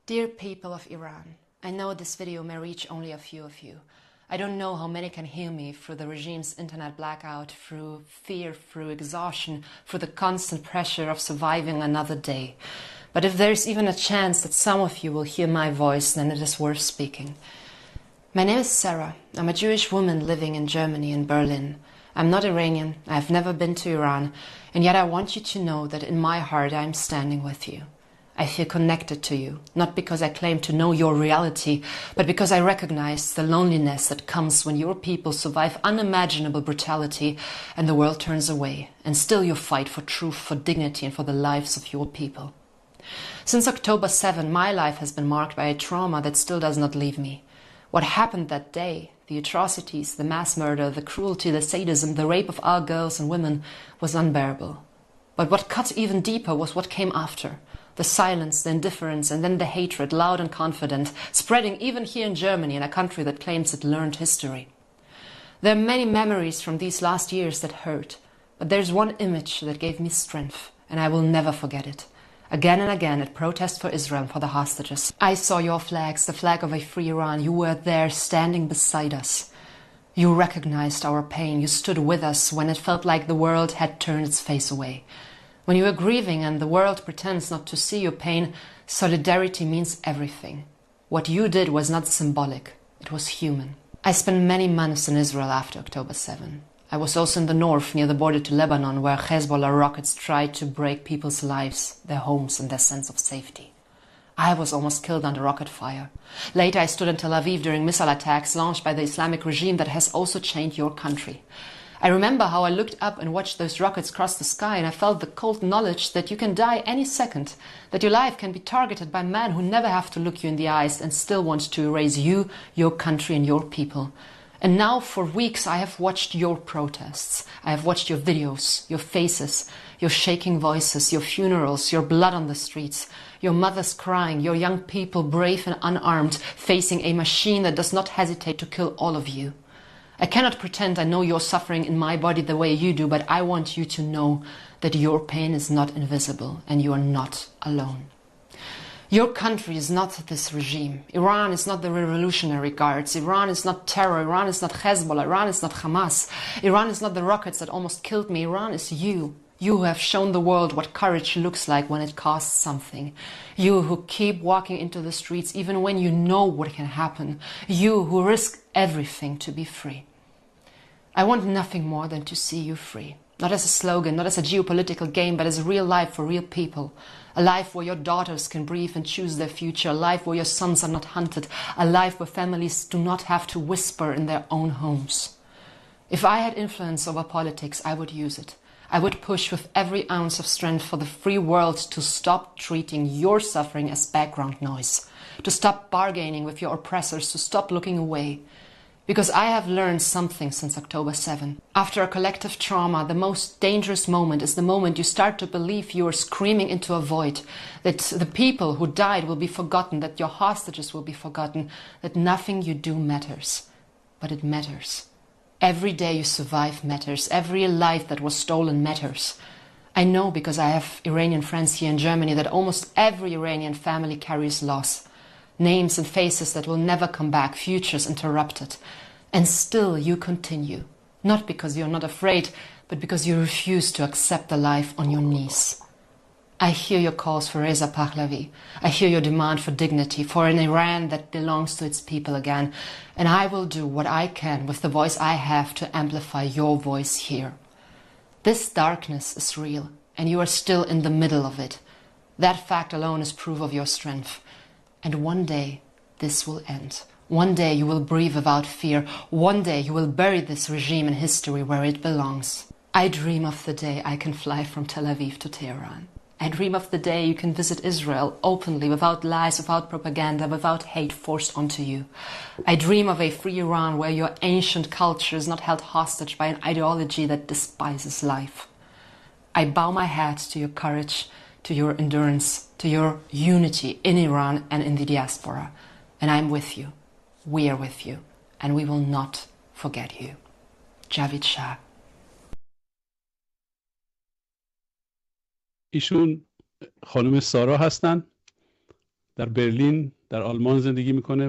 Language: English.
Dear people of Iran, I know this video may reach only a few of you. I don't know how many can hear me through the regime's internet blackout, through fear, through exhaustion, through the constant pressure of surviving another day. But if there's even a chance that some of you will hear my voice, then it is worth speaking. My name is Sarah. I'm a Jewish woman living in Germany, in Berlin. I'm not Iranian, I've never been to Iran, and yet I want you to know that in my heart I'm standing with you. I feel connected to you, not because I claim to know your reality, but because I recognize the loneliness that comes when your people survive unimaginable brutality and the world turns away, and still you fight for truth, for dignity, and for the lives of your people. Since October 7, my life has been marked by a trauma that still does not leave me. What happened that day, the atrocities, the mass murder, the cruelty, the sadism, the rape of our girls and women was unbearable. But what cut even deeper was what came after. The silence, the indifference, and then the hatred, loud and confident, spreading even here in Germany, in a country that claims it learned history. There are many memories from these last years that hurt, but there's one image that gave me strength, and I will never forget it. Again and again at Protest for Israel, for the hostages. I saw your flags, the flag of a free Iran. You were there standing beside us. You recognized our pain. You stood with us when it felt like the world had turned its face away. When you are grieving and the world pretends not to see your pain, solidarity means everything. What you did was not symbolic, it was human. I spent many months in Israel after October 7. I was also in the north, near the border to Lebanon, where Hezbollah rockets tried to break people's lives, their homes and their sense of safety. I was almost killed under rocket fire. Later I stood in Tel Aviv during missile attacks launched by the Islamic regime that has also chained your country. I remember how I looked up and watched those rockets cross the sky, and I felt the cold knowledge that you can die any second, that your life can be targeted by men who never have to look you in the eyes and still want to erase you, your country and your people. And now for weeks I have watched your protests. I have watched your videos, your faces, your shaking voices, your funerals, your blood on the streets, your mothers crying, your young people brave and unarmed, facing a machine that does not hesitate to kill all of you. I cannot pretend I know your suffering in my body the way you do, but I want you to know that your pain is not invisible and you are not alone. Your country is not this regime. Iran is not the Revolutionary Guards. Iran is not terror. Iran is not Hezbollah. Iran is not Hamas. Iran is not the rockets that almost killed me. Iran is you. You who have shown the world what courage looks like when it costs something. You who keep walking into the streets even when you know what can happen. You who risk everything to be free. I want nothing more than to see you free. Not as a slogan, not as a geopolitical game, but as a real life for real people. A life where your daughters can breathe and choose their future. A life where your sons are not hunted. A life where families do not have to whisper in their own homes. If I had influence over politics, I would use it. I would push with every ounce of strength for the free world to stop treating your suffering as background noise. To stop bargaining with your oppressors, to stop looking away. Because I have learned something since October 7. After a collective trauma, the most dangerous moment is the moment you start to believe you are screaming into a void, that the people who died will be forgotten, that your hostages will be forgotten, that nothing you do matters. But it matters. Every day you survive matters. Every life that was stolen matters. I know because I have Iranian friends here in Germany that almost every Iranian family carries loss. Names and faces that will never come back, futures interrupted. And still you continue. Not because you're not afraid, but because you refuse to accept the life on your knees. I hear your calls for Reza Pahlavi. I hear your demand for dignity, for an Iran that belongs to its people again. And I will do what I can with the voice I have to amplify your voice here. This darkness is real, and you are still in the middle of it. That fact alone is proof of your strength. And one day, this will end. One day you will breathe without fear. One day you will bury this regime in history where it belongs. I dream of the day I can fly from Tel Aviv to Tehran. I dream of the day you can visit Israel openly, without lies, without propaganda, without hate forced onto you. I dream of a free Iran where your ancient culture is not held hostage by an ideology that despises life. I bow my head to your courage, to your endurance, to your unity in Iran and in the diaspora. And I'm with you. We are with you. And we will not forget you. Javid Shah. ایشون خانم سارا هستن در برلین در آلمان زندگی میکنه